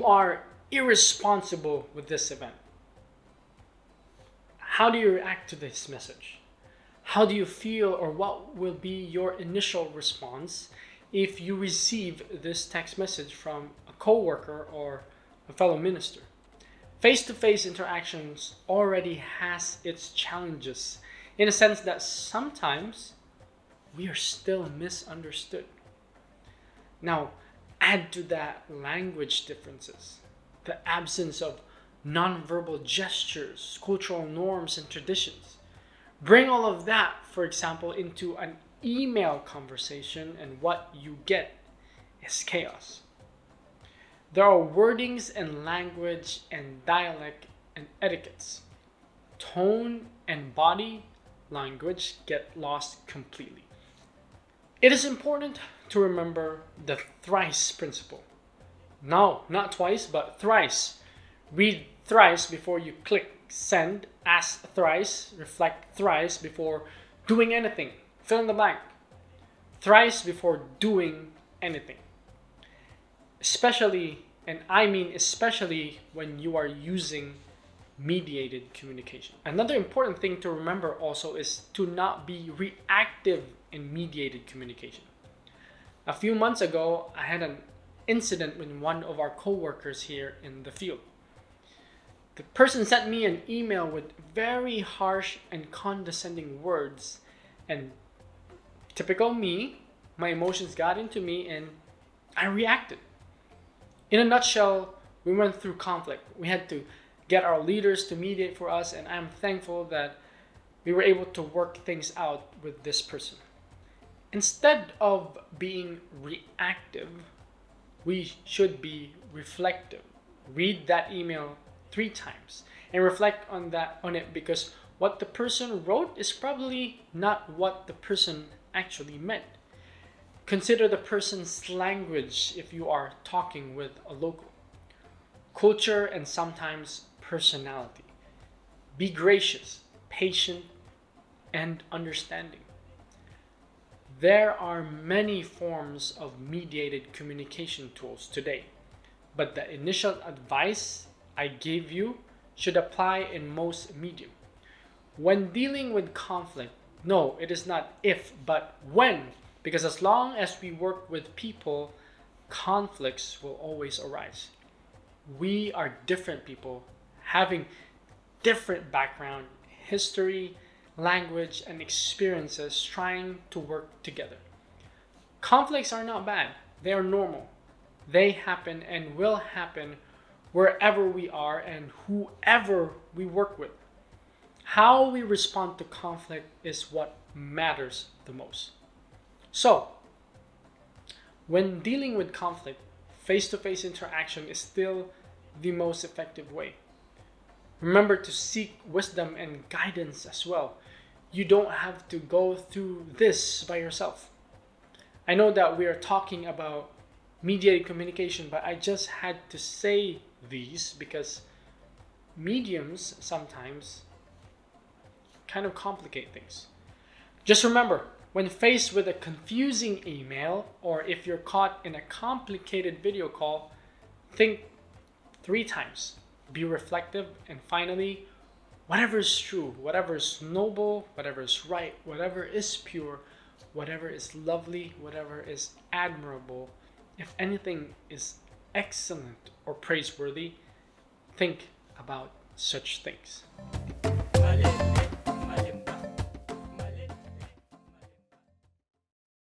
are irresponsible with this event, how do you react to this message? How do you feel, or what will be your initial response if you receive this text message from a coworker or a fellow minister? Face-to-face interactions already has its challenges in a sense that sometimes we are still misunderstood. Now, add to that language differences, the absence of nonverbal gestures, cultural norms, and traditions. Bring all of that, for example, into an email conversation, and what you get is chaos. There are wordings and language and dialect and etiquettes. Tone and body language get lost completely. It is important to remember the thrice principle. No, not twice, but thrice. Read thrice before you click send, ask thrice, reflect thrice before doing anything. Fill in the blank. Thrice before doing anything. Especially, and I mean especially when you are using mediated communication. Another important thing to remember also is to not be reactive in mediated communication. A few months ago, I had an incident with one of our coworkers here in the field. The person sent me an email with very harsh and condescending words, and typical me, my emotions got into me and I reacted. In a nutshell, we went through conflict. We had to get our leaders to mediate for us, and I'm thankful that we were able to work things out with this person. Instead of being reactive, we should be reflective. Read that email 3 times and reflect on it, because what the person wrote is probably not what the person actually meant. Consider the person's language if you are talking with a local. Culture and sometimes personality. Be gracious, patient, and understanding. There are many forms of mediated communication tools today, but the initial advice I gave you should apply in most medium. When dealing with conflict, no, it is not if, but when, because as long as we work with people, conflicts will always arise. We are different people having different background, history, language, and experiences trying to work together. Conflicts are not bad, they are normal. They happen and will happen wherever we are and whoever we work with. How we respond to conflict is what matters the most. So, when dealing with conflict, face-to-face interaction is still the most effective way. Remember to seek wisdom and guidance as well. You don't have to go through this by yourself. I know that we are talking about mediated communication, but I just had to say these because mediums sometimes kind of complicate things. Just remember, when faced with a confusing email, or if you're caught in a complicated video call, think 3 times. Be reflective, and finally, whatever is true, whatever is noble, whatever is right, whatever is pure, whatever is lovely, whatever is admirable, if anything is excellent or praiseworthy, think about such things.